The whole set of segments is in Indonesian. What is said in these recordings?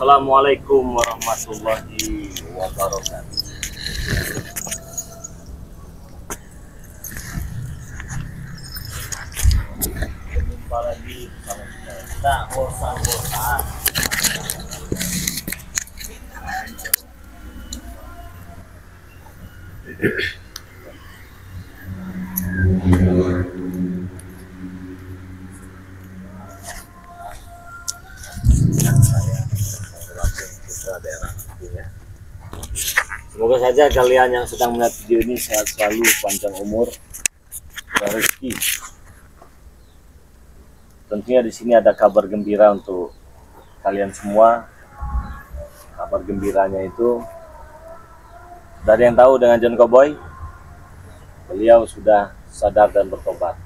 Assalamualaikum warahmatullahi wabarakatuh. Jumpa lagi bersama kita bosan-bosan. Semoga saja kalian yang sedang melihat video ini sehat selalu, panjang umur, dan rezeki. Tentunya di sini ada kabar gembira untuk kalian semua. Kabar gembiranya itu dari yang tahu dengan John Cowboy, beliau sudah sadar dan bertobat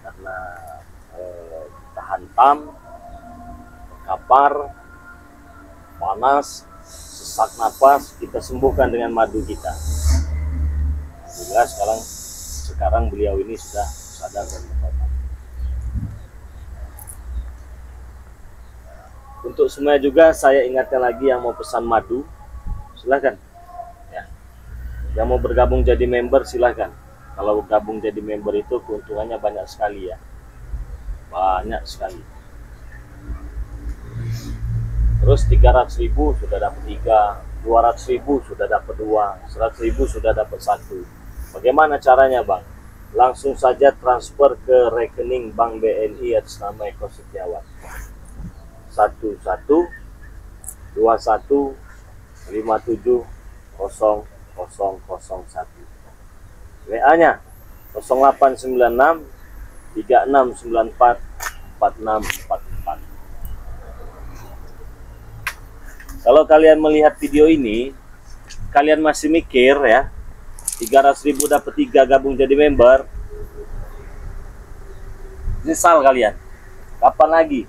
karena kita hantam, kapar, panas, sesak napas, kita sembuhkan dengan madu kita. Alhamdulillah sekarang beliau ini sudah sadar dan bertobat. Untuk semuanya juga saya ingatkan lagi yang mau pesan madu, silahkan ya. Yang mau bergabung jadi member silahkan. Kalau gabung jadi member itu keuntungannya banyak sekali ya, banyak sekali. Terus 300.000 sudah dapat 3, 200.000 sudah dapat 2, 100.000 sudah dapat 1. Bagaimana caranya Bang? Langsung saja transfer ke rekening Bank BNI atas nama Eko Setiawan 1157570001. WA-nya 0896 3694 4644. Kalau kalian melihat video ini, kalian masih mikir ya, 300.000 dapat 3 gabung jadi member, nyesal kalian. Kapan lagi?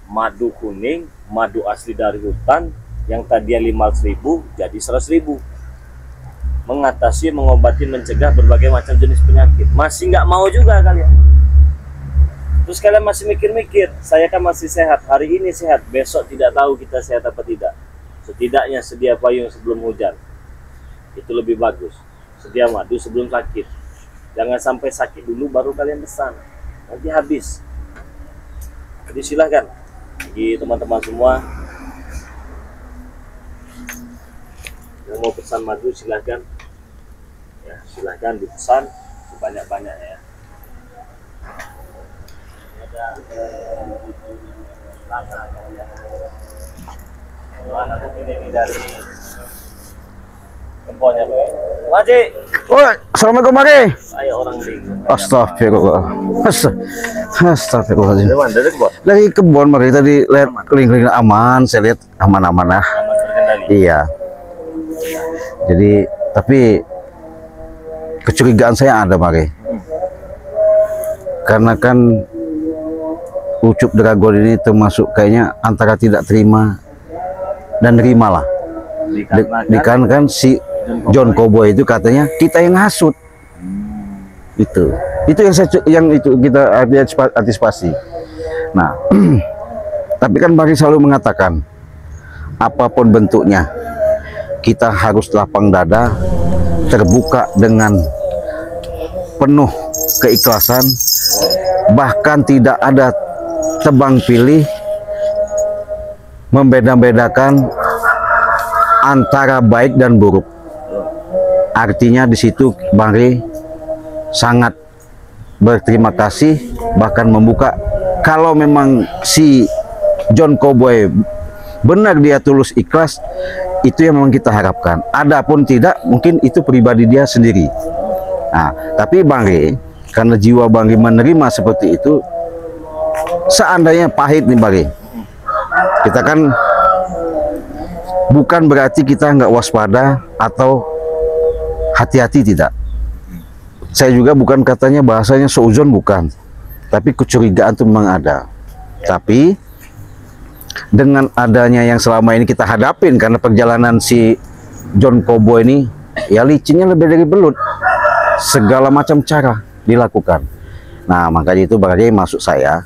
Madu kuning, madu asli dari hutan, yang tadinya 500.000 jadi 100.000. Mengatasi, mengobati, mencegah berbagai macam jenis penyakit. Masih nggak mau juga kalian. Terus kalian masih mikir-mikir, saya kan masih sehat, hari ini sehat, besok tidak tahu kita sehat apa tidak. Setidaknya sedia payung sebelum hujan, itu lebih bagus. Sedia madu sebelum sakit. Jangan sampai sakit dulu baru kalian pesan, nanti habis. Jadi silahkan bagi teman-teman semua yang mau pesan madu silahkan ya, silahkan dipesan sebanyak-banyaknya ya. Anak ini dari Kemponya Wajib. Oh, assalamualaikum Mari. Saya orang bingung. Astagfirullah. Astagfirullahaladzim. Dari mana? Dari kebon? Dari kebun Mari tadi lihat keliling-keliling aman, saya lihat aman-aman lah. Aman terkendali. Iya. Jadi tapi kecurigaan saya ada Mari. Karena kan Ucup Dragon ini termasuk kayaknya antara tidak terima dan terima lah. Dikarenakan si John Cowboy itu katanya kita yang hasut. Itu yang kita antisipasi. Nah, tapi kan Mari selalu mengatakan apapun bentuknya kita harus lapang dada, terbuka dengan penuh keikhlasan, bahkan tidak ada tebang pilih membeda-bedakan antara baik dan buruk. Artinya di situ Bang Ri sangat berterima kasih, bahkan membuka kalau memang si John Cowboy benar dia tulus ikhlas, itu yang memang kita harapkan. Adapun tidak, mungkin itu pribadi dia sendiri. Nah, tapi Bang Ri, karena jiwa Bang Ri menerima seperti itu, seandainya pahit nih Bang Ri, kita kan bukan berarti kita nggak waspada atau hati-hati, tidak. Saya juga bukan katanya bahasanya seuzon, bukan, tapi kecurigaan itu memang ada. Tapi dengan adanya yang selama ini kita hadapin, karena perjalanan si John Cowboy ini ya licinnya lebih dari belut, segala macam cara dilakukan. Nah, makanya itu berarti masuk saya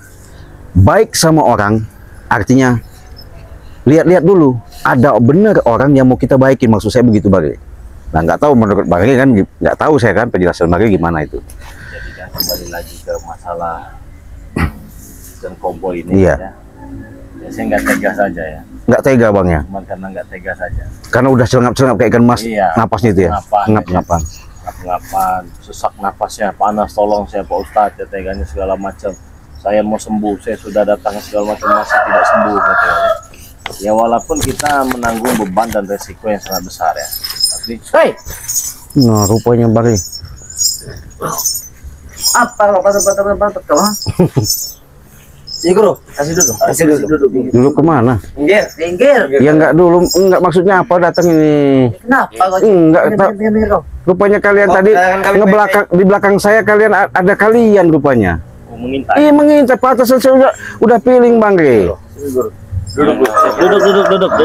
baik sama orang artinya lihat-lihat dulu, ada benar orang yang mau kita baikin, maksud saya begitu Bang. Nah nggak tahu menurut Bang kan, nggak tahu saya kan penjelasan Bang gimana itu. Jadi kan kembali lagi ke masalah John Cowboy ini. Iya. Ya, saya nggak tega saja ya. Nggak tega Bang ya? Cuma karena nggak tega saja. Karena udah selengap-selengap kayak ikan mas, Iya. napasnya itu ya, ngap-ngapan. Ngap-ngapan, sesak napasnya, panas, tolong saya Pak Ustadz, ya teganya segala macam. Saya mau sembuh, saya sudah datang segala macam masih tidak sembuh katanya. Ya walaupun kita menanggung beban dan resiko yang sangat besar ya. Tapi Nah rupanya Bang. Apa lo patut kau? Sini guru, kasih duduk. Dulu kemana? Pinggir. Ya nggak dulu, nggak maksudnya apa datang ini. Kenapa kau? Enggak, rupanya kalian tadi ngebelakang di belakang saya kalian ada kalian rupanya. mengintai. Iya mengintai, pantas saya udah feeling Bang Ge. Duduk.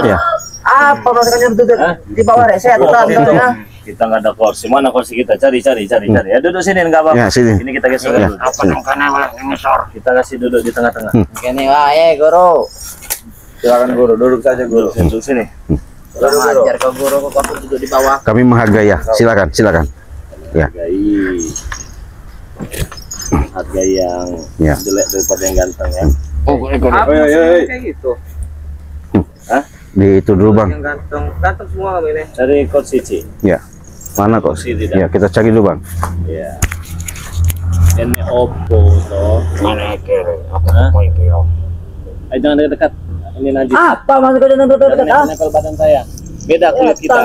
Ya. Apa maksudnya duduk? Di bawah saya ya. Kita nggak ada kursi. Mana kursi kita? Cari. Ya duduk sini nggak apa-apa. Ya, sini. Ini kita geser Ya, dulu. apa Kita kasih duduk di tengah-tengah. Gini wae guru. Silakan guru, duduk saja guru. Duduk sini. Ajar ke guru kok aku duduk di bawah. Kami menghargai ya. Silakan. Ya. Hargai yang Ya. jelek daripada yang ganteng ya. Oh, kayak gitu. Hah? Di itu dulu Bang. Yang ganteng semua kami ini. Cari kursi C. Ya. Mana kok? Kursi tidak. Ya kita cari dulu Bang. Ya. Ini Oppo toh. Mana kiri? Hah? Ayo jangan dekat-dekat. Ini najis. Apa maksud kau dengan duduk dekat? Jangan nempel badan saya. Beda kulit kita.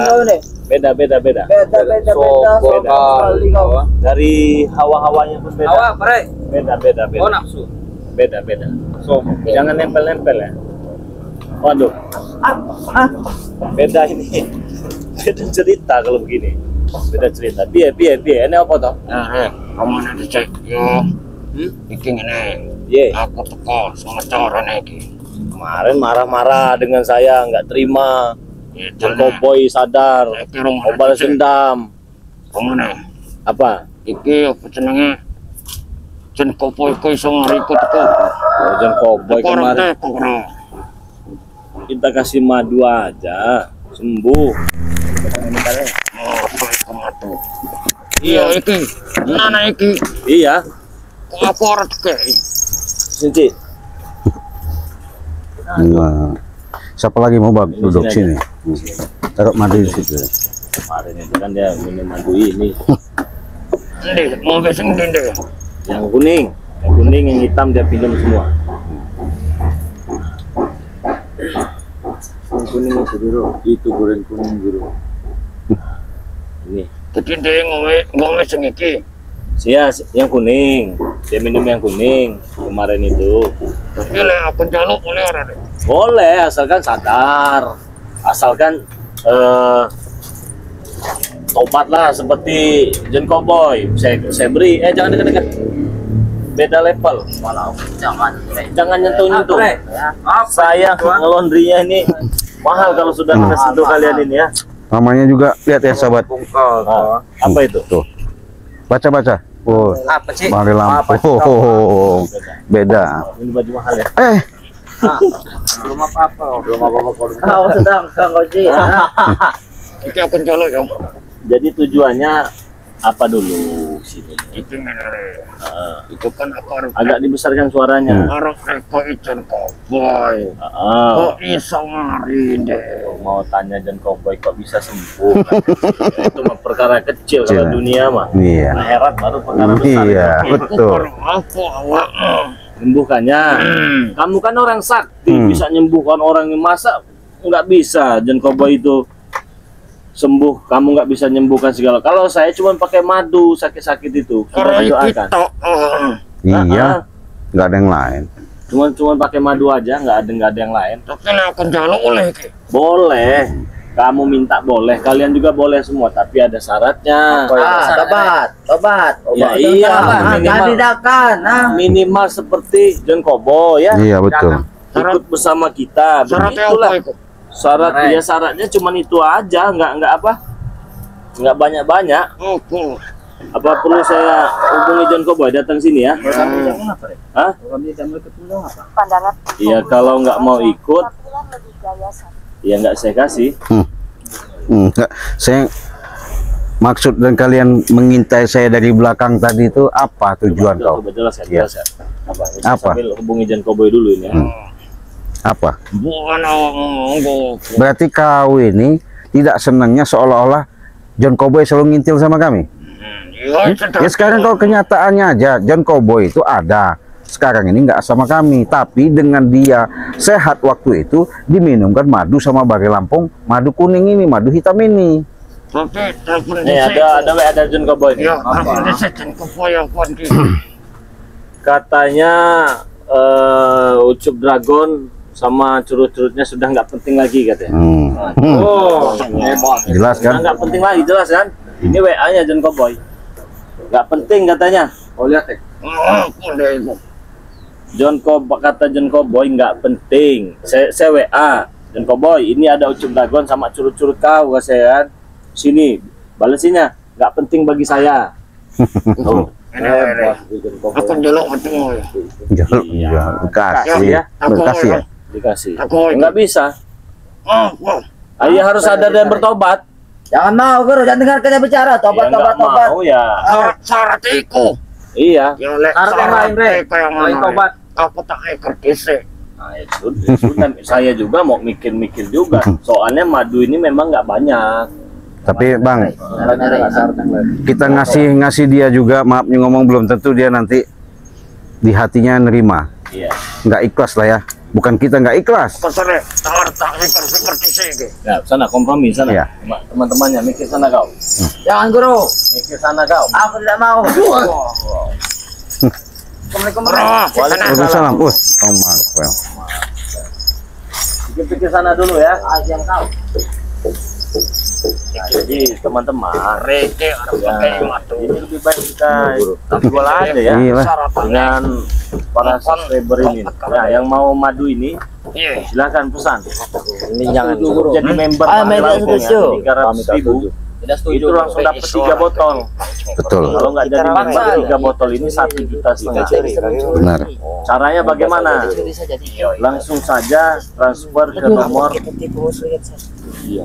Beda. Beda. Dari hawa-hawanya pun beda. Awak, Pre. Beda. Oh, nafsu. Beda. Jangan nempel-nempel ya. Waduh, beda ini. Beda cerita kalau begini. Beda cerita. Biar. Ini apa toh? Kamu nanti cek yo. Iki ngene. Ye. Aku teko sama corone iki. Kemarin marah-marah dengan saya, nggak terima. John Cowboy sadar. Mau balas dendam. Kamu nih. Apa? Iki apa jenenge? Jen Cowboy ku iso ngariku teko. Oh, John Cowboy kemarin. kemarin. Kita kasih madu aja, sembuh. Oh, madu. Iya iki. Nana iki. Iya, Kok aku ora teke. Sinci. Nah, siapa lagi mau Bang duduk sini? Taruh madu di situ. Kemarin itu kan dia minum madu ini. Ndek, mau beseng ndek. Yang kuning, yang hitam dia minum semua. Yang kuning itu dulu, itu goreng kuning dulu. Ini, Jadi ndek ngombe sing iki. yang kuning, dia minum yang kuning kemarin itu. Tapi lek aku njaluk boleh ora, Dek? Boleh, asalkan sadar, asalkan tobatlah seperti John Cowboy. Saya beri, jangan dekat-dekat. Beda level. Walau jangan. Jangan nyentuh. Ya. Saya ngelondrinya ini mahal kalau sudah kena sentuh kalian ini ya. Namanya juga lihat ya sahabat. Nah, apa itu? Tuh. Baca. Oh, Apa sih? Bang Lampung. Oh, beda. Ini baju mahal ya. Belum apa-apa. Kok. Kau sedang kau sih. Iki aku njaluk ya. Jadi tujuannya apa dulu sini? Iki ngene. Itu kan aku harus Agak dibesarkan suaranya. harus teko John Cowboy. Heeh. Kok iso ngari deh? Mau tanya John Cowboy kok bisa sembuh? Itu mah perkara kecil kalau Kecil. dunia mah. Iya. Akhirat baru perkara besar. Iya, Itu betul. baru apa awakmu? Menyembuhkannya. Kamu kan orang sakti, bisa menyembuhkan orang yang masa nggak bisa. John Cowboy itu sembuh, kamu nggak bisa menyembuhkan segala. Kalau saya cuma pakai madu sakit-sakit itu sudah Karena iki didoakan. tok. Iya, nggak ada yang lain. Cuma pakai madu aja, nggak ada yang lain. Tapi lek aku njaluk oleh iki. Boleh, kamu minta boleh, kalian juga boleh semua, tapi ada syaratnya. Tobat. Ya iya, minimal seperti John Cowboy ya. Iya betul. Ikut bersama kita. Syaratnya Begitulah. apa itu? Syaratnya cuma itu aja, nggak apa, nggak banyak. Apa? Apa perlu saya hubungi John Cowboy datang sini ya? Hah? Pandangan. Iya, kalau nggak mau ikut, ya nggak saya kasih. Enggak, saya maksud dan kalian mengintai saya dari belakang tadi itu apa tujuan kau? Coba jelaskan, Iya. jelaskan. Apa? Apa? Sambil hubungi John Cowboy dulu ini ya. Apa? Bukan ngomong. Berarti kau ini tidak senangnya seolah-olah John Cowboy selalu ngintil sama kami. Ya sekarang kau kenyataannya aja, John Cowboy itu ada. Sekarang ini nggak sama kami, tapi dengan dia sehat waktu itu diminumkan madu sama Bari Lampung, madu kuning ini, madu hitam ini. Tapi telepon Ada John Cowboy nih. Ya, telepon di John Cowboy yang kunci. Katanya Ucup Dragon sama curut-curutnya sudah nggak penting lagi katanya. Oh, Jelas kan? nggak penting lagi, jelas kan? Ini WA-nya John Cowboy. Nggak penting katanya. Oh lihat Kata John Cowboy nggak penting. Saya WA John Cowboy. Ini ada Ucup Dragon sama curut-curut kau, saya kan. Sini, balesinnya nggak penting bagi saya. Tuh. Aku dulu ketemu ya. Kasih ya, kasih ya. Dikasih. Aku Nggak bisa. Ayah harus sadar dan bertobat. Jangan mau guru, jangan dengarkan dia bicara. Tobat, Ya, nggak tobat, tobat. mau ya. syarat iku. Iya. Ya lek Syarat yang lain, Bre. yang Lain tobat. Aku tak kertise. Nah, ya sudah. Saya juga mau mikir-mikir juga. Soalnya madu ini memang nggak banyak. Tapi Bang, Syarat yang lain. kita ngasih dia juga, maaf nih ngomong, belum tentu dia nanti di hatinya nerima. Iya. Nggak ikhlas lah ya. Bukan kita nggak ikhlas. Kesere, tak kertise iki. Ya, sana kompromi sana. Iya. Teman-temannya mikir sana kau. Jangan guru. Mikir sana kau. Aku tidak mau. Assalamualaikum. Waalaikumsalam. Well. Pikir-pikir sana dulu ya. Ajian kau. Nah, jadi teman-teman, Reke pakai matu. ini lebih baik kita jual aja ya. Iya. Dengan para subscriber ini. Nah, yang mau madu ini Iya. silakan pesan. Ini jangan guru. Jadi member Ah, Bang member Lampung setuju. ya, 300.000. Itu langsung dapat 3 botol. Betul. Kalau nggak jadi member 3 botol ini 1,5 juta. Benar. Caranya bagaimana? Langsung saja transfer ke nomor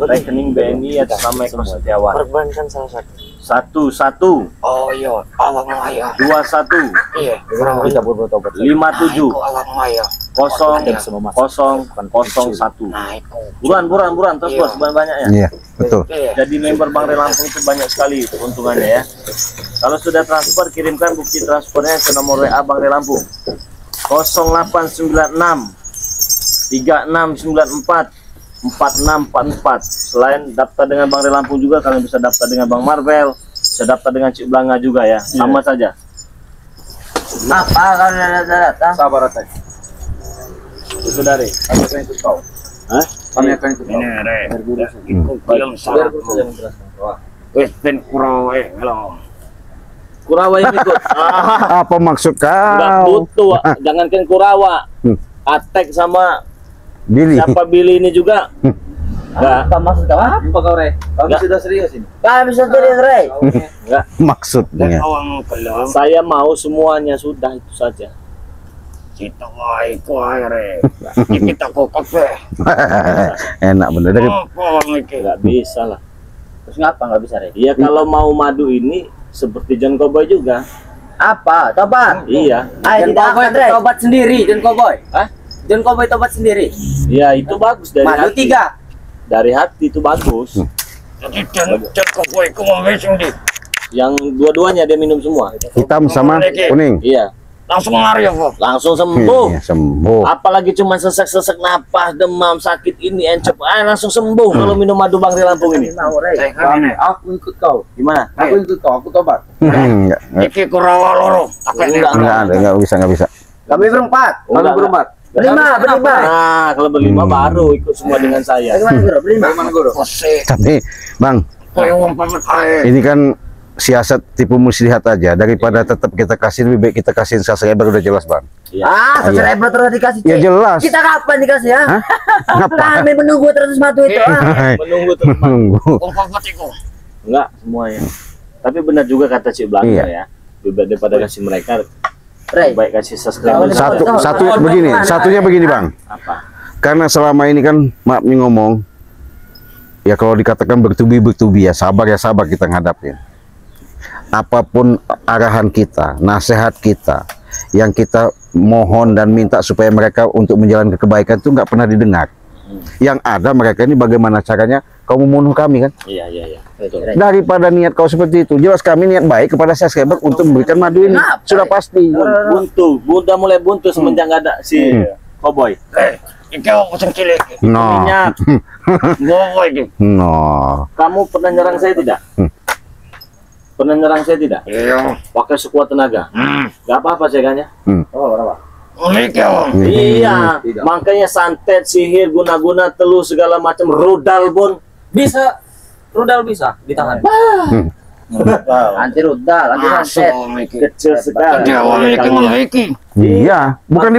rekening BNI atas nama Eko Setiawan. Perbankan salah satu. 11 Oh iya, awang maya. 21 Iya, Kurang bisa bertobat. 57 awang maya. 0001. Nah, iku. Buruan terus bos banyak-banyaknya. Iya, betul. Iya. Jadi member Bang Re Lampung itu banyak sekali keuntungannya ya. Kalau sudah transfer, kirimkan bukti transfernya ke nomor WA Bang Re Lampung 0896 3694 4644. Selain daftar dengan Bang Re Lampung juga, kalian bisa daftar dengan Bang Marvel, bisa daftar dengan Cik Blanga juga ya. Sama saja. Apa kalau datang? Sabar aja. Saudari, kami akan ikut kau. Hah? Kami akan ikut kau. Ini re. Iku film salah. Wes ben kurawe lo. Kurawa yang ikut. Apa maksud Enggak kau? butuh, jangankan Kurawa. Atek sama Billy. siapa Billy ini juga. Enggak. Apa maksud kau? Apa kau, Re? Kau Nggak. sudah serius ini? Kami sudah serius, Re. Enggak. Maksudnya. Awang kelong. Saya mau semuanya, sudah itu saja. Kita wae ku ae re. Kita kok kafe. Enak bener dari Apa iki? Enggak bisa lah. Terus ngapa nggak bisa, Re? Iya, kalau mau madu ini seperti John Cowboy juga. Apa? Tobat. Iya. Ayo tidak akan, Re. Tobat sendiri, John Cowboy. Hah? John Cowboy tobat sendiri. Iya, itu bagus dari Madu hati. 3. Dari hati itu bagus. Jadi dan kok kowe ku mau sing di. Yang dua-duanya dia minum semua. hitam sama kuning. Iya, Langsung lari kok. langsung sembuh. Iya, sembuh. Apalagi cuma sesek-sesek napas, demam, sakit ini, encep, langsung sembuh kalau minum madu Bang Re Lampung ini. Mau, Re. Aku ikut kau. Gimana? Aku ikut kau. Aku tobat. Enggak, Iki kurawa loro. Apa ini? enggak bisa. Kami berempat. Enggak, Kami berempat. Berlima. Nah, kalau berlima baru ikut semua dengan saya. Bagaimana, Guru? Berlima. Bagaimana, Guru? Kose. Tapi Bang, Kowe wong pamit ae. ini kan siasat tipu muslihat aja, daripada tetap kita kasih, lebih baik kita kasih subscriber. Udah jelas Bang. Subscriber terus dikasih. Ya Cik. jelas. Kita kapan dikasih ya? Hah? Ngapa? Kami menunggu terus madu itu. Menunggu teman. Tunggu. Wong pamit iku. Enggak semuanya. Tapi benar juga kata Cik Blanca ya. Daripada kasih mereka, baik kasih subscriber. Satunya begini Bang. Apa? Karena selama ini kan maaf nih ngomong, ya kalau dikatakan bertubi-bertubi ya sabar kita ngadapin. Apapun arahan kita, nasihat kita, yang kita mohon dan minta supaya mereka untuk menjalankan kebaikan itu nggak pernah didengar. Yang ada mereka ini bagaimana caranya kau membunuh kami kan? Iya. Daripada niat kau seperti itu, jelas kami niat baik kepada subscriber untuk memberikan madu ini. Sudah pasti. Udah mulai buntu semenjak nggak ada si Cowboy. Ikaw kusang cilik. No. No. Kamu pernah nyerang saya tidak? Pernah nyerang saya tidak? Iya. Pakai sekuat tenaga. Gak apa-apa saya kayaknya. Iya, makanya santet, sihir, guna-guna, telu segala macam, rudal pun Bisa. Rudal bisa ditahan. Anti rudal, anti santet. kecil sekali. Iya, bukan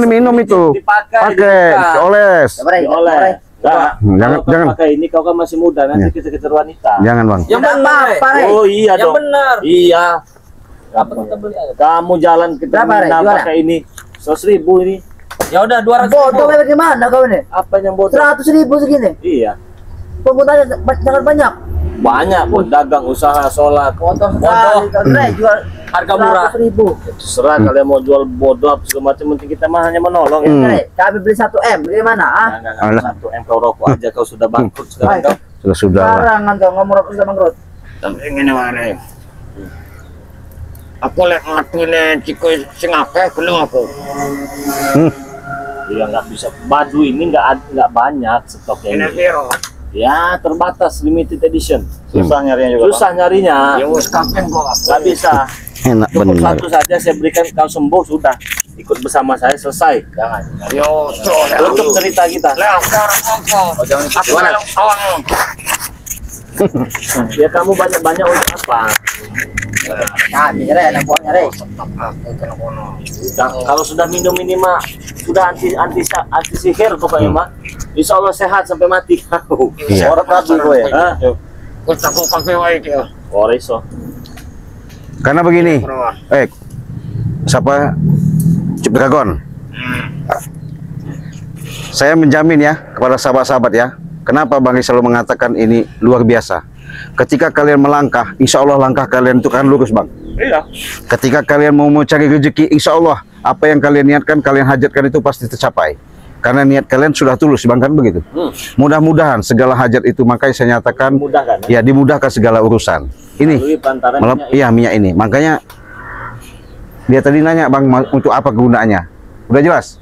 diminum itu. Pakai, oles. Oleh. Nah, Jangan- kalau jangan. pakai ini kau kan masih muda, nanti kita kejar wanita. Jangan Bang. Yang benar. Oh iya Yang dong. benar. Iya. Berapa kita beli aja? Kamu jalan ke Berapa, Rek? terminal Jualan? pakai ini 100.000 ini. Ya udah 200. Bodoh bagaimana kau ini? Apa yang bodoh? 100.000 segini. Iya. Penggunanya sangat banyak. Banyak buat dagang, usaha, sholat. Bodoh Bodoh. sekali. Kau Dre, jual Harga murah. 100.000. Terserah kalian mau jual bodoh apa segala macam, penting kita mah hanya menolong ya. Dre, kami beli 1M. Bagaimana? Ah? Enggak, Alah. 1M kau rokok aja, kau sudah bangkrut sekarang kau. Sudah lah. Barangan kau ngomong rokok sudah bangkrut. Tapi ngene wae. Aku lek ngatine ciko sing akeh gelem aku. Ya nggak bisa. Madu ini nggak banyak stoknya Ini ini. piro? Ya terbatas, limited edition. Susah nyarinya juga. Susah nyarinya. Ya wis kabeh kok. Nggak bisa. Enak Cukup benar. satu saja saya berikan, kau sembuh sudah. Ikut bersama saya selesai. Jangan. Yo, Untuk cerita kita. lek aku. Jangan Aku melok awang. Ya kamu banyak-banyak untuk apa? Nah, Dre, anak buahnya Dre. Kalau sudah minum ini mah sudah anti sihir pokoknya mah. Insya Allah sehat sampai mati kau. Iya. Orang ragu gue. Hah? Kok aku kabeh wae iki. Oh reso. Karena begini, siapa? Cip Dragon. Saya menjamin ya kepada sahabat-sahabat ya. Kenapa Bang Ri selalu mengatakan ini luar biasa? Ketika kalian melangkah, insya Allah langkah kalian itu kan lurus Bang. Iya. Ketika kalian mau cari rezeki, insya Allah apa yang kalian niatkan, kalian hajatkan itu pasti tercapai. Karena niat kalian sudah tulus Bang, kan begitu. Mudah-mudahan segala hajat itu, makanya saya nyatakan Dimudahkan, ya dimudahkan segala urusan. Ini Melalui pantaran minyak iya minyak ini. Makanya dia tadi nanya Bang untuk apa kegunaannya. Udah jelas?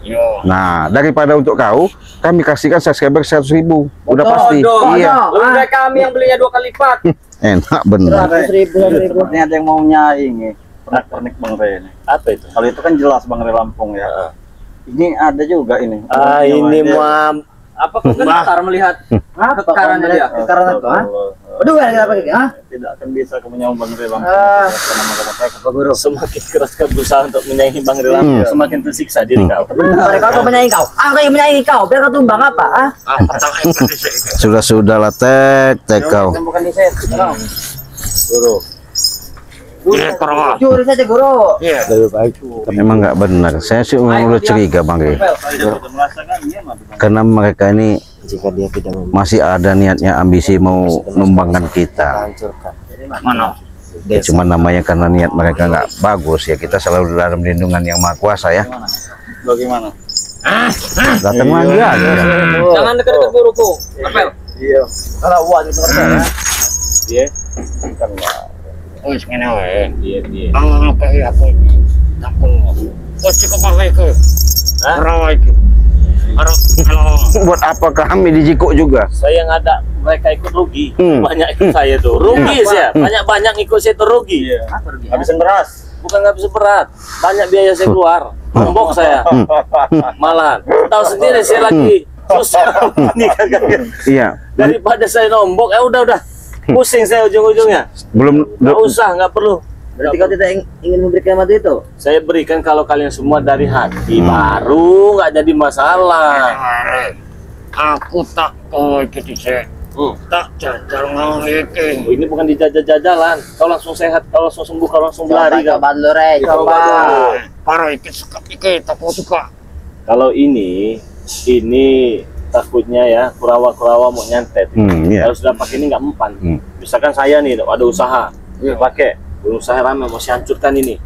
Yo. Nah, daripada untuk kau, kami kasihkan subscriber 100.000. Udah pasti. Iya. Lebih baik kami yang belinya 2 kali lipat. Enak benar. 100.000. Ini ada yang maunya ini. Pernik Bang Re ini. Apa itu? Kalau itu kan jelas Bang Re Lampung ya. Ini ada juga ini. Ini mah Apa kau gentar melihat kekarannya dia? Karena itu, ah? Aduh, kita pakai, ah? Tidak akan bisa kamu nyawa Bang Re Lampung. Ah. semakin keras kau berusaha untuk menyayangi Bang Ri Lampung, semakin tersiksa diri kau. Mereka kau menyayangi kau. Aku yang menyayangi kau. Biar kau tumbang apa, ah? Sudah-sudahlah tek kau. Bukan di set. Suruh. Curi saja, Guru. Iya. Memang nggak benar. Saya sih udah curiga Bang Ri. Karena mereka ini masih ada niatnya, ambisi mau numbangkan kita. Mana? Ya, cuma namanya karena niat mereka nggak bagus ya, kita selalu dalam lindungan yang maha kuasa ya. Bagaimana? Datang lagi aja. Jangan dekat-dekat guruku. Apel. Iya. Kalau buat itu kan. Iya. Wis ngene wae. Iya. Apa ya aku? Aku. Wis kok pakai ke. Rawa iki. Halo. Buat apa kami di Jiko juga? Saya yang ada mereka ikut rugi. Hmm. Banyak ikut saya tuh. Rugi saya. Banyak ikut saya tuh rugi. Habisin beras. Bukan nggak bisa berat. Banyak biaya saya keluar. Nombok saya. Malahan. Tahu sendiri saya lagi susah ini kagak. Iya. Daripada saya nombok, udah. Pusing saya ujung-ujungnya. Belum Nggak usah, nggak perlu. Berarti kau tidak ingin memberikan madu itu? Saya berikan kalau kalian semua dari hati, baru nggak jadi masalah. Aku tak kau iki dhisik. Tak jajal ngomong iki. Ini bukan dijajal-jajalan. Kau langsung sehat, kau langsung sembuh, kau langsung berlari kau. Coba dulu, Rey. Coba. Para iki tak mau suka. Kalau ini takutnya ya kurawa-kurawa mau nyantet. Iya. Kalau sudah pakai ini nggak mempan. Misalkan saya nih ada usaha, pakai usaha ramai mau saya hancurkan ini,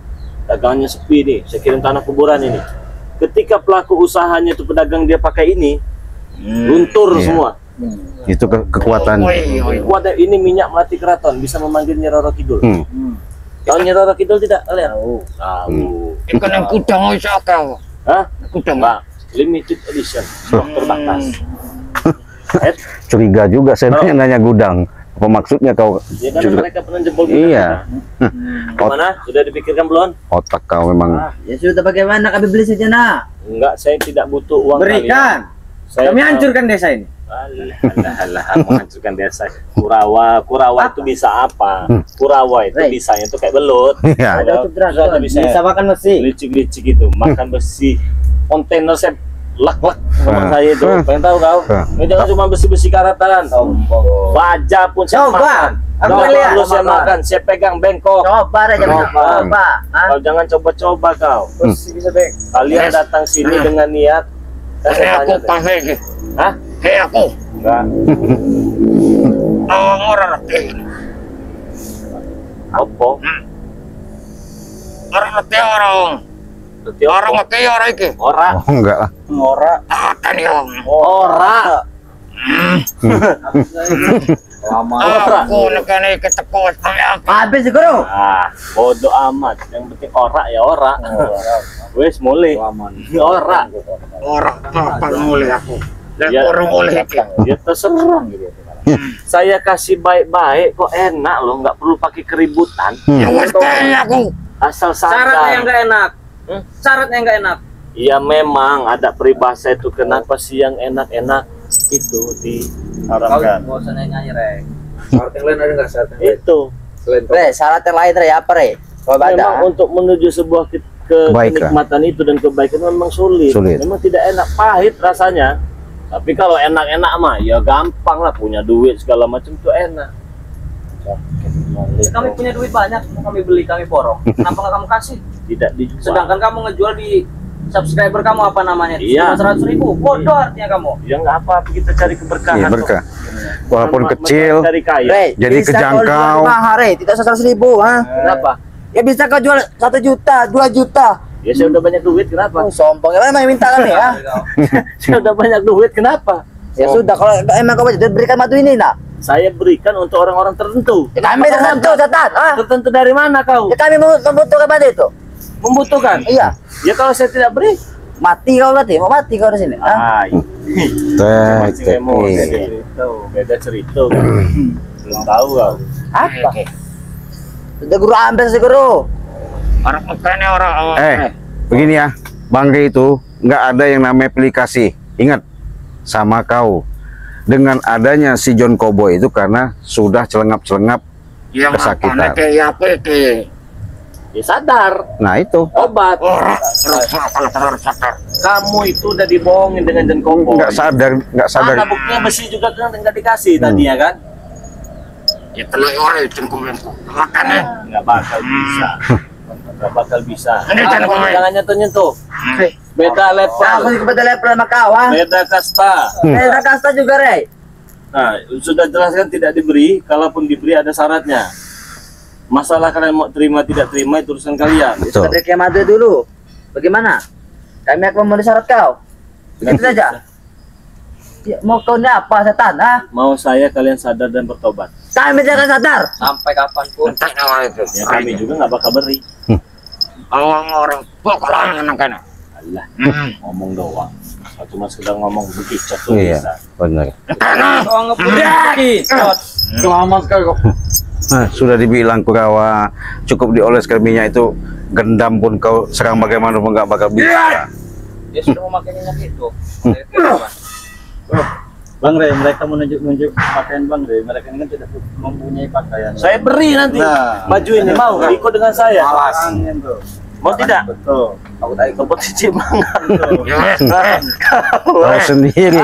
dagangannya sepi nih, saya kirim tanah kuburan ini. Ketika pelaku usahanya itu pedagang dia pakai ini, luntur Iya. semua. Itu kekuatan. Kuat ini minyak melati keraton bisa memanggil Nyi Roro Kidul. Tahu Nyi Roro Kidul tidak kalian? Tahu. Ikan yang kudang bisa kau. Hah? Kudang. Mbak, limited edition, stok terbatas. Curiga juga saya nanya gudang. Apa maksudnya kau? Ya kan mereka pernah jempol kita. Iya. Gimana? Sudah dipikirkan belum? Otak kau memang. Ya sudah, bagaimana kami beli saja, nak? Enggak, saya tidak butuh uang Berikan. Saya Kami hancurkan desa ini. Alah, menghancurkan desa. Kurawa itu bisa apa? Kurawa itu bisa itu kayak belut. Iya. Ada untuk Ada bisa makan besi. licik-licik itu, makan besi. Kontainer saya lak-lak sama saya itu. Pengen tahu kau? Ini jangan cuma besi-besi karatan. Baja pun saya Coba. makan. Aku lihat. Dulu saya makan, saya pegang bengkok. Coba, Rey. Coba. Kau jangan coba-coba kau. Bisa, Bang. Kalian datang sini dengan niat. Hei Saya aku tanya, pakai iki. hah? Hei aku. Enggak. Awang orang ngerti. Apa? Orang ngerti orang. Berarti Orang apa? ngerti orang iki. Ora. Oh, enggak lah. Ngora. Tahan ya. Ora. Lama. Aku nekane keteko sampe aku. Habis, Guru. Ah, bodoh amat. Yang penting ora ya ora. Wes mulai. Ora. Orang apa mulai aku. Dan Ya. orang oleh iki. Ya terserah. Saya kasih baik-baik kok enak loh, nggak perlu pakai keributan. Ya wes kaya aku. Asal Syaratnya yang sadar. nggak enak. Syaratnya yang nggak enak. Ya memang ada peribahasa itu, kenapa sih yang enak-enak itu diharamkan. Nggak usah nyanyi, Rey. Syarat yang lain ada nggak syarat yang lain? Itu Selain Rey, syarat yang lain, Rey. Apa, Rey? Coba memang ada. untuk menuju sebuah Kebaikan. kenikmatan itu dan kebaikan memang sulit. Sulit. Memang tidak enak, pahit rasanya. Tapi kalau enak-enak mah ya gampang lah, punya duit segala macam itu enak. kami punya duit banyak, mau kami beli, kami borong. Kenapa nggak kamu kasih? Tidak dijual. Sedangkan kamu ngejual di subscriber kamu apa namanya? Iya. 100.000. Bodoh artinya kamu. Ya nggak apa-apa, kita cari keberkahan. Iya, kok. berkah. Walaupun Bukan kecil, cari kaya. Rey, Jadi bisa kau kejangkau. jual di mahal, Rey. Tidak 100.000, ha? Kenapa? Ya bisa kau jual 1 juta, 2 juta. Ya saya udah banyak duit, kenapa? Oh, sombong. Ya memang minta kami, ya. Saya udah banyak duit, kenapa? Ya sudah, kalau emang kau banyak, berikan batu ini, nak. Saya berikan untuk orang-orang tertentu. Ya, kami tertentu, setan. Ah, Tertentu dari mana kau? ya kami membutuhkan batu itu. Membutuhkan? Iya. Ya kalau saya tidak beri, Mati kau berarti, mau mati kau di sini. Ah. tek, Beda cerita. Belum tahu kau. Apa? Sudah Guru ambil sih, Guru. Orang makanya orang awak. begini ya, Bang Rey itu nggak ada yang namanya aplikasi. Ingat, sama kau. Dengan adanya si John Cowboy itu karena sudah celengap-celengap Yang kesakitan. apa kayak apa iki? Ya sadar. Nah itu Obat. Orang kalau sadar. Kamu itu udah dibohongin dengan John Cowboy. nggak sadar. Mana buktinya besi juga kan nggak dikasih tadi ya kan? Ya telah orang cengkumen. Makanya Nggak bakal bisa. Nggak bakal bisa. Ini John Cowboy. Jangan nyentuh-nyentuh. Beda Aku level. juga pada level sama kau, ha? Beda kasta. Beda kasta juga, Rey. Nah, sudah jelaskan tidak diberi, kalaupun diberi ada syaratnya. Masalah kalian mau terima tidak terima itu urusan kalian. Betul. Seperti yang madu dulu. Bagaimana? Kami akan memenuhi syarat kau. Begitu saja. Ya, mau kau ini apa, setan? Ha? Mau saya kalian sadar dan bertobat. Kami jangan sadar. Sampai kapanpun. entah orang itu. Ya kami juga nggak bakal beri. Awang orang pokoknya anak-anak. Allah, ngomong doang. Kalau cuma sekedar ngomong begitu tuh Iya, bisa. benar. Karena Oh, ngepunyai. selamat sekali kok. Nah, sudah dibilang Kurawa cukup dioleskan minyak itu, gendam pun kau serang bagaimana pun nggak bakal bisa. Dia sudah memakai minyak itu. Bang Rey, mereka menunjuk pakaian Bang Rey. Mereka ini kan tidak mempunyai pakaian. Saya beri nanti Nah. baju ini mau ikut dengan saya. Angin tuh. Mau tidak? Betul. Aku tadi Kompetisi mangan. Kau sendiri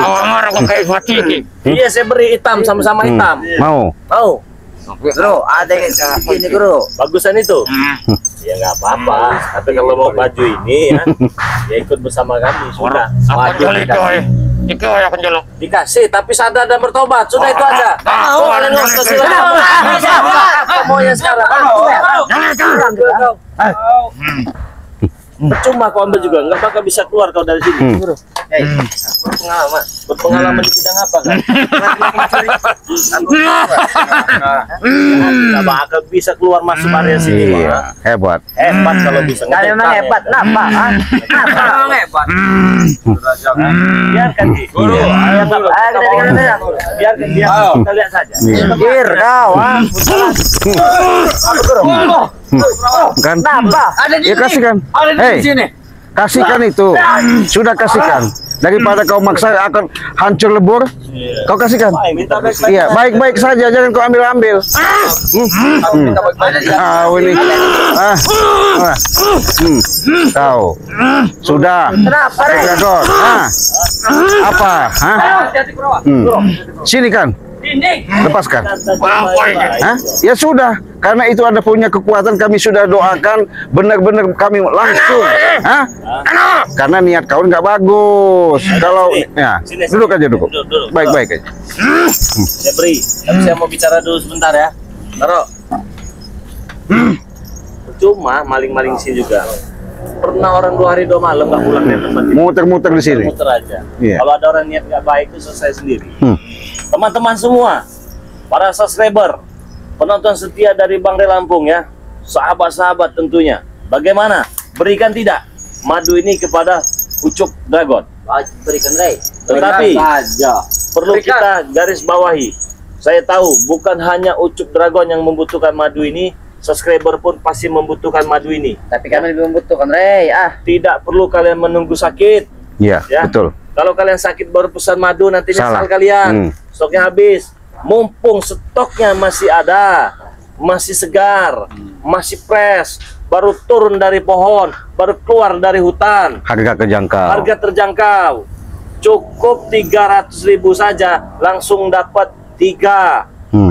Iya, saya beri hitam sama-sama hitam. mau. Mau? Bro, ada yang ini bro. Bagusan itu? Ya nggak apa-apa. Tapi kalau mau baju ini ya ikut bersama kami. Sudah. Dikasih, tapi sadar dan bertobat. Sudah itu aja. Mau kalian nggak usah silakan. Maunya sekarang. Percuma kau ambil juga, nggak bakal bisa keluar kau dari sini. Berpengalaman. Berpengalaman di bidang apa kan? Nggak bakal bisa keluar masuk area sini. Iya, hebat. Hebat kalau bisa. Kalian memang hebat, kenapa? Kenapa memang hebat? Biarkan Ji. Guru, biarkan dia. Kita lihat saja. Bir kau, Kan? Kenapa? Ya kasihkan. Hei, kasihkan itu. Sudah kasihkan. Daripada kau maksa akan hancur lebur, kau kasihkan. Iya, baik-baik saja, jangan kau ambil-ambil. Kau ini. Kau. Sudah. Kenapa, Rey? Dragon. Apa? Sini kan. Lepaskan. Ya sudah, karena itu ada punya kekuatan, kami sudah doakan, benar-benar kami langsung. Karena niat kau nggak bagus. Kalau ya, duduk aja duduk. Baik-baik aja. Saya beri, tapi saya mau bicara dulu sebentar ya. Taruh. Cuma maling-maling sini juga. Pernah orang 2 hari 2 malam nggak pulang dari tempat ini. Muter-muter di sini. Muter aja. Iya. Kalau ada orang niat nggak baik itu selesai sendiri. Teman-teman semua, para subscriber, penonton setia dari Bang Rey Lampung ya, sahabat-sahabat tentunya. Bagaimana? Berikan tidak madu ini kepada Ucup Dragon? Berikan, Rey. Tetapi perlu kita garis bawahi. Saya tahu bukan hanya Ucup Dragon yang membutuhkan madu ini, subscriber pun pasti membutuhkan madu ini. Tapi kami lebih membutuhkan, Rey. Tidak perlu kalian menunggu sakit. Iya, Ya. betul. Kalau kalian sakit baru pesan madu, nanti Salah. nyesal kalian. Stoknya habis. Mumpung stoknya masih ada, masih segar, masih fresh, baru turun dari pohon, baru keluar dari hutan, Harga terjangkau. harga terjangkau, cukup 300.000 saja, langsung dapat 3.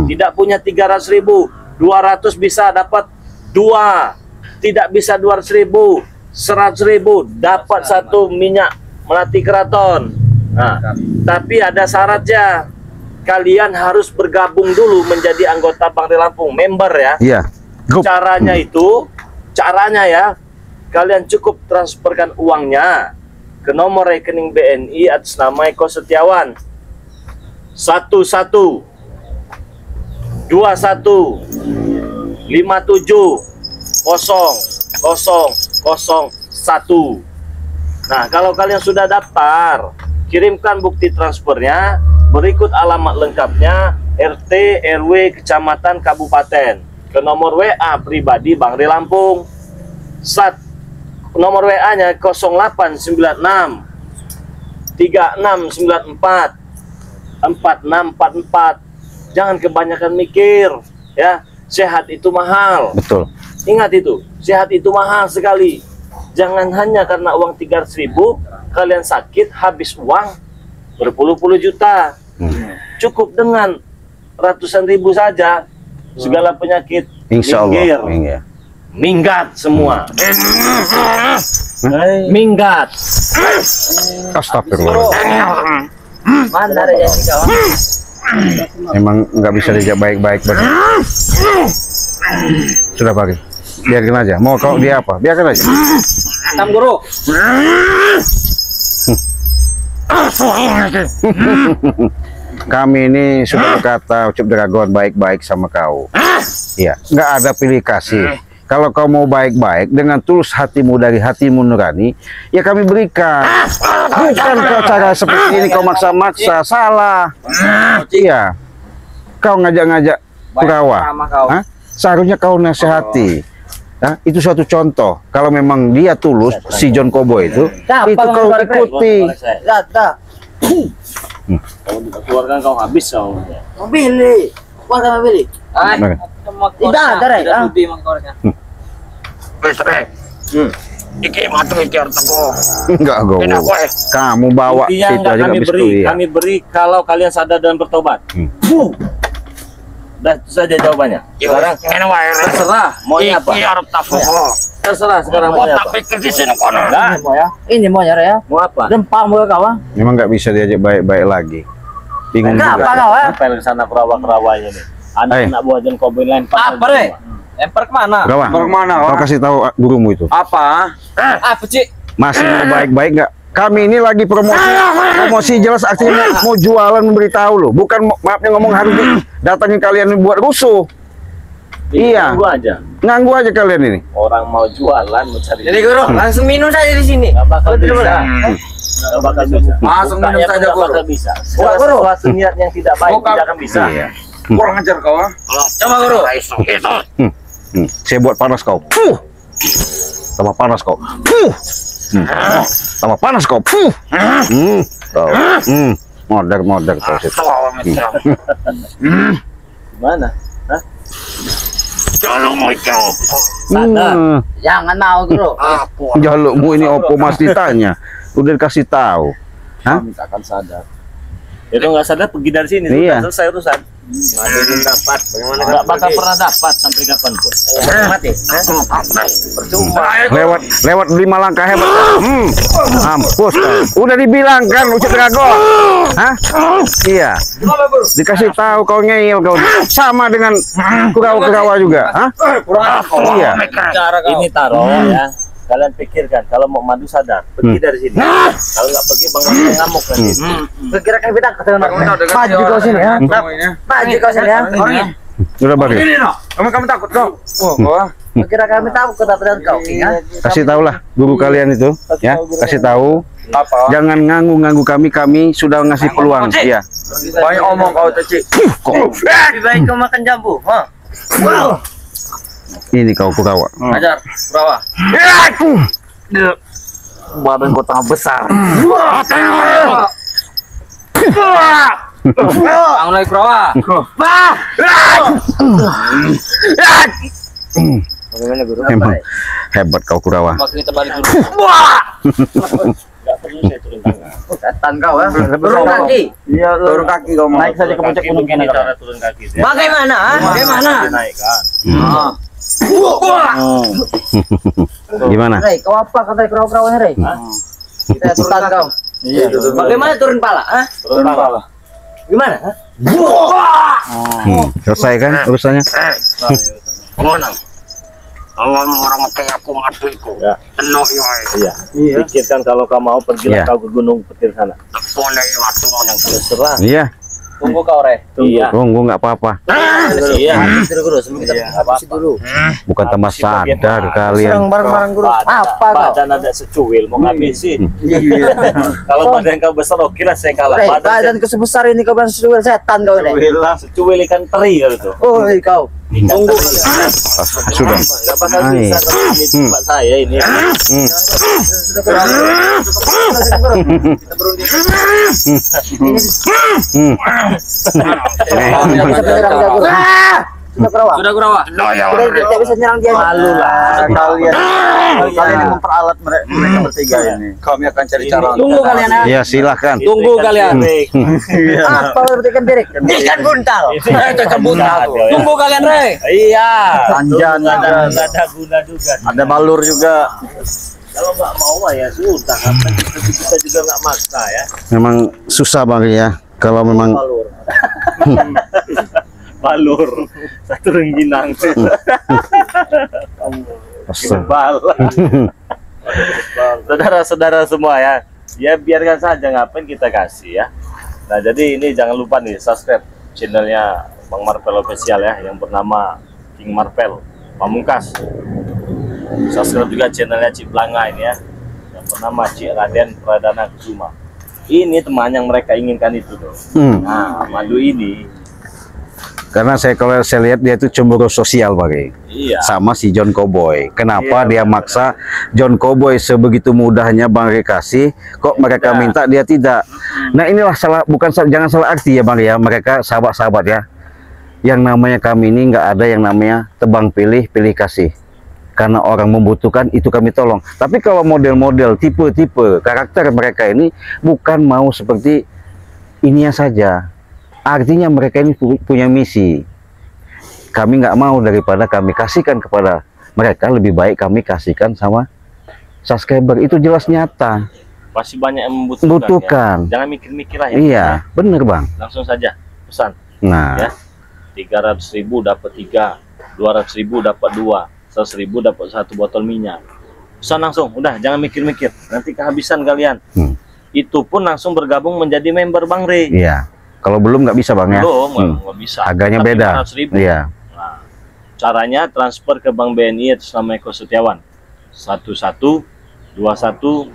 Tidak punya 300.000, 200 bisa dapat 2. Tidak bisa 200.000, 100.000 dapat 1 minyak melati keraton. Nah, tapi ada syaratnya. Kalian harus bergabung dulu menjadi anggota Bang Rey Lampung, member ya. Iya. Grup. Caranya ya, kalian cukup transferkan uangnya ke nomor rekening BNI atas nama Eko Setiawan 11 21 57 0001. Nah, kalau kalian sudah daftar, kirimkan bukti transfernya, berikut alamat lengkapnya, RT, RW, kecamatan, kabupaten, ke nomor WA pribadi Bang Rey Lampung. Nomor WA-nya 0896 3694 4644. Jangan kebanyakan mikir ya, sehat itu mahal. Betul. Ingat itu, sehat itu mahal sekali. Jangan hanya karena uang 300.000 kalian sakit habis uang berpuluh-puluh juta. Cukup dengan ratusan ribu saja, segala penyakit Insya Allah. minggir. Minggat semua. Minggat. Astagfirullah. Mana ada yang kau? Emang nggak bisa dijak baik-baik banget. Sudah pagi. Biarkan aja. Mau kau dia apa? Biarkan aja. Tam guru. Kami ini sudah berkata Ucup Dragon baik-baik sama kau. Iya, nggak ada pilih kasih. Kalau kau mau baik-baik dengan tulus hatimu dari hatimu nurani, ya kami berikan. Bukan kau cara seperti ini kau maksa-maksa, salah. Iya, kau ngajak-ngajak Kurawa. Hah? Seharusnya kau nasihati. Nah, itu suatu contoh. Kalau memang dia tulus, si John Kobo itu kau ikuti. Data. Kalau dikeluarkan kau habis kau. Mobil. Warga mobil. Nah, Tidak ada, Rey. Iki matu iki arteko. Enggak go. Enak kowe. Kamu bawa Intinya situ enggak aja kami nggak bisa beri, tuh, ya. kami beri kalau kalian sadar dan bertobat. Udah itu saja jawabannya. Sekarang Enak wae. terserah maunya apa. Iki arep tafoko. Terserah sekarang maunya Tak apa. pikir di sini kono. Enggak, Mau ya? Ini mau ya, ya? mau apa? Rempang mau kawan. Memang nggak bisa diajak baik-baik lagi. Bingung Kenapa juga. kau ya? Apa yang di sana kerawa-kerawanya nih? Anak-anak buah jen kobe lempar. Apa, Re? Lempar kemana? Kawan, Kemana, kau Wak? kasih tahu gurumu itu. Apa? Apa, Cik? Masih mau baik-baik nggak? Kami ini lagi promosi jelas artinya mau jualan memberitahu loh. Bukan maafnya ngomong harus datangin kalian buat rusuh. Iya. Tunggu aja. Nganggu aja kalian ini. Orang mau jualan mencari. Jadi Guru, langsung minum saja di sini. Nggak bakal Betul, bisa. Guru. Nggak bakal bisa. Langsung minum Bukanya saja, nggak Guru. bakal bisa. Wah, Guru. Sesuatu niat yang tidak baik Bukan. tidak akan bisa. Iya. Kurang ajar kau, ah. Coba, Guru. Itu. Saya buat panas kau. Tambah panas kau. Tambah panas kau. Kau. Modern kau situ. Gimana? Hah? Kalau mau itu. Sadar. Jangan mau, Guru. Jalukmu ini opo mas ditanya. Udah dikasih tahu. Hah? Kami akan sadar. Itu nggak sadar pergi dari sini. Iya. Sudah selesai urusan. Ada yang dapat. Bagaimana? Nggak bakal pernah dapat sampai kapanpun. Mati. Lewat 5 langkah hebat. Mampus kau. Udah dibilang kan Ucap Dragon. Hah? Iya. Dikasih tahu kau ngeyel kau. Sama dengan kurawa juga. Hah? Iya. Ini taruh ya. Kalian pikirkan kalau mau madu sadar pergi dari sini. Kalau nggak pergi bang Madu ngamuk nanti. Perkirakan kita ke maju kau sini ya. Maju kau sini ya. Udah bagi. Kamu takut kau? Oh, kau. Perkirakan kami tahu kota kau ya. Kasih tahulah guru kalian itu, ya. Kasih tahu. Apa? Jangan nganggu kami sudah ngasih peluang. Iya. Banyak omong kau, Cik. Lebih baik kau makan jambu. Hah? Ini kau kurawa. Ajar, Rawa. Badan kau tengah besar. Bangun lagi, Rawa. Bagaimana, Guru? Memang hebat kau kurawa. Maka kita balik dulu. Nggak perlu saya turun tangan. Setan kau ya. Turun kaki. Iya, turun kaki kau mau. Naik saja ke puncak gunung Begini kena. cara turun kaki. Bagaimana? Bagaimana? Dinaikkan. Gimana? Rey, kau apa kata kerawa-kerawanya, Rey? Kita turun kau. Iya, Bagaimana turun pala? Ah? Turun tangan. Gimana? Hah? Selesai kan urusannya? Kemana? Awam orang kayak aku matiku. Ya. Penuh ya. Iya. Pikirkan kalau kau mau pergilah Iya. kau ke gunung petir sana. Boleh waktu yang Terserah. Iya. Tunggu kau, Re. Iya. Tunggu nggak apa-apa. Iya. Dulu, Guru, sebelum kita habisi dulu. Bukan tambah sadar kalian. Bareng-bareng, Guru. Apa kau? Badan ada secuil mau ngabisin. Kalau badan kau besar oke lah saya kalah. Rey, Badan badan kau sebesar ini kau bilang sesuai setan kau ini. secuil ikan teri kalau itu. Oh, kau. Tunggu. Sudah. Nggak bakal bisa kalau ini tempat saya ini. Sudah, Gurawa. Tidak bisa nyerang dia. Malu lah. Kalian memperalat mereka bertiga ini. Kami akan cari cara. Tunggu kalian ya. Iya silahkan. Tunggu kalian. Apa berarti birik? Ikan buntal. Ikan buntal. Tunggu kalian, Re. Iya. Anjan Nggak ada guna juga. Ada balur juga. Kalau nggak mau ya sudah. Kan kita juga nggak maksa ya. Memang susah bang ya. Kalau memang Balur satu rengginang. Sebal. Saudara-saudara semua ya. Ya biarkan saja ngapain kita kasih ya. Nah jadi ini jangan lupa nih subscribe channelnya Bang Marvel Official ya yang bernama King Marvel Pamungkas. Subscribe juga channelnya Cik Blanga ini ya yang bernama Cik Raden Pradana Kusuma. Ini teman yang mereka inginkan itu tuh. Nah madu ini karena kalau saya lihat dia itu cemburu sosial bang. iya. Sama si John Cowboy. Kenapa Iya, dia maksa John Cowboy sebegitu mudahnya bang kasih, kok mereka minta dia tidak. Nah inilah salah, bukan jangan salah arti ya bang ya, mereka sahabat-sahabat ya. Yang namanya kami ini nggak ada yang namanya tebang pilih kasih. karena orang membutuhkan itu kami tolong. Tapi kalau model-model tipe-tipe karakter mereka ini bukan mau seperti ininya saja, artinya mereka ini punya misi. Kami nggak mau daripada kami kasihkan kepada mereka, lebih baik kami kasihkan sama subscriber. Itu jelas nyata. Pasti banyak yang membutuhkan. Ya. Jangan mikir-mikir lah ya. Iya, bener Bang. Langsung saja pesan. Nah, Ya. 300.000 dapat 3, 200.000 dapat 2, 100.000 dapat 1 botol minyak. Pesan langsung, udah jangan mikir-mikir. Nanti kehabisan kalian. Itu pun langsung bergabung menjadi member Bang Rey. iya. Kalau belum nggak bisa Bang ya. Belum, nggak bisa. Harganya Tapi beda. 400.000. Iya. Nah, caranya transfer ke Bank BNI atas nama Eko Setiawan 11 21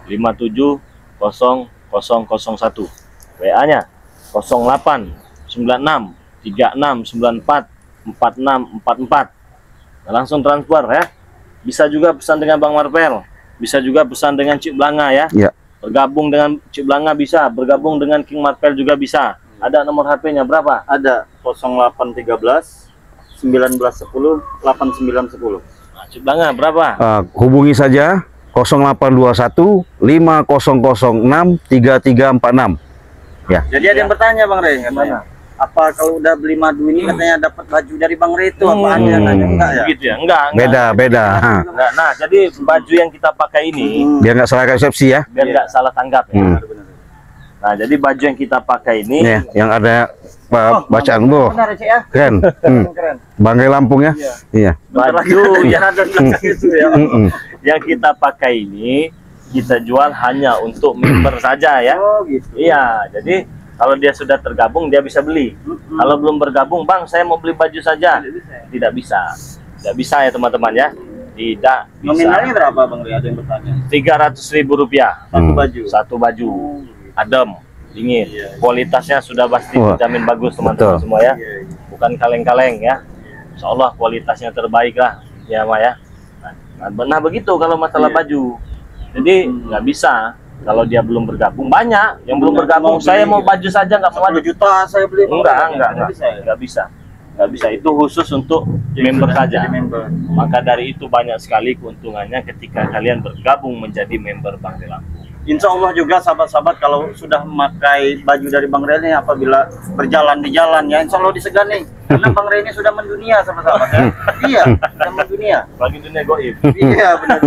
57 0001. WA-nya 08 96 36 94 46 44. Nah, langsung transfer ya. Bisa juga pesan dengan Bang Marvel, bisa juga pesan dengan Cik Blanga ya. Iya. Bergabung dengan Cik Blanga bisa, bergabung dengan King Marvel juga bisa. Ada nomor HP-nya berapa? Ada 0813 1910 8910. Nah, Cik Blanga berapa? Hubungi saja 0821 5006 3346. Ya. Jadi ada yang bertanya Bang Rey, katanya. Apa kalau udah beli madu ini katanya dapat baju dari Bang Rey itu apa ada nanya enggak ya? Gitu ya? Enggak. Beda. Enggak. Nah, jadi baju yang kita pakai ini Biar nggak salah resepsi ya. biar nggak salah tanggap ya. Nah, jadi baju yang kita pakai ini Nih, yang ada bacaan Bu. Benar Cik ya? Keren. Keren. Bang Rey Lampung ya. Iya. baju yang, Ada itu ya. yang kita pakai ini kita jual hanya untuk member saja ya. Oh gitu. Iya, jadi kalau dia sudah tergabung dia bisa beli. Kalau belum bergabung, Bang, saya mau beli baju saja. Tidak bisa. Tidak bisa ya teman-teman ya. Tidak bisa. Nominalnya berapa Bang Rey? Ada yang bertanya. Rp300.000 Satu baju. satu baju. Adem, dingin. Kualitasnya sudah pasti Wah, dijamin bagus teman-teman betul. semua ya. Bukan kaleng-kaleng ya. Insya Allah kualitasnya terbaik lah ya, Ma ya. Nah begitu kalau masalah baju. Jadi nggak bisa. Kalau dia belum bergabung, banyak yang belum bergabung. Saya mau baju saja nggak mau 10 juta saya beli. nggak bisa. Itu khusus untuk member saja. Maka dari itu banyak sekali keuntungannya ketika kalian bergabung menjadi member Bang Rey Lampung. Insya Allah juga sahabat-sahabat kalau sudah memakai baju dari Bang Rey ini apabila berjalan di jalan ya Insya Allah disegani karena Bang Rey ini sudah mendunia sahabat-sahabat ya. Iya, sudah mendunia. Bagi dunia goib. Iya benar.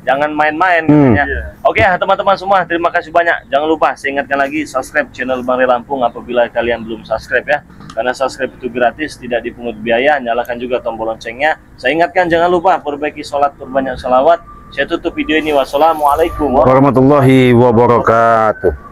Jangan main-main katanya. Oke teman-teman semua, terima kasih banyak. Jangan lupa saya ingatkan lagi subscribe channel Bang Rey Lampung apabila kalian belum subscribe ya. Karena subscribe itu gratis, tidak dipungut biaya. Nyalakan juga tombol loncengnya. Saya ingatkan jangan lupa perbaiki sholat, perbanyak sholawat. Saya tutup video ini. Wassalamualaikum Warahmatullahi wabarakatuh.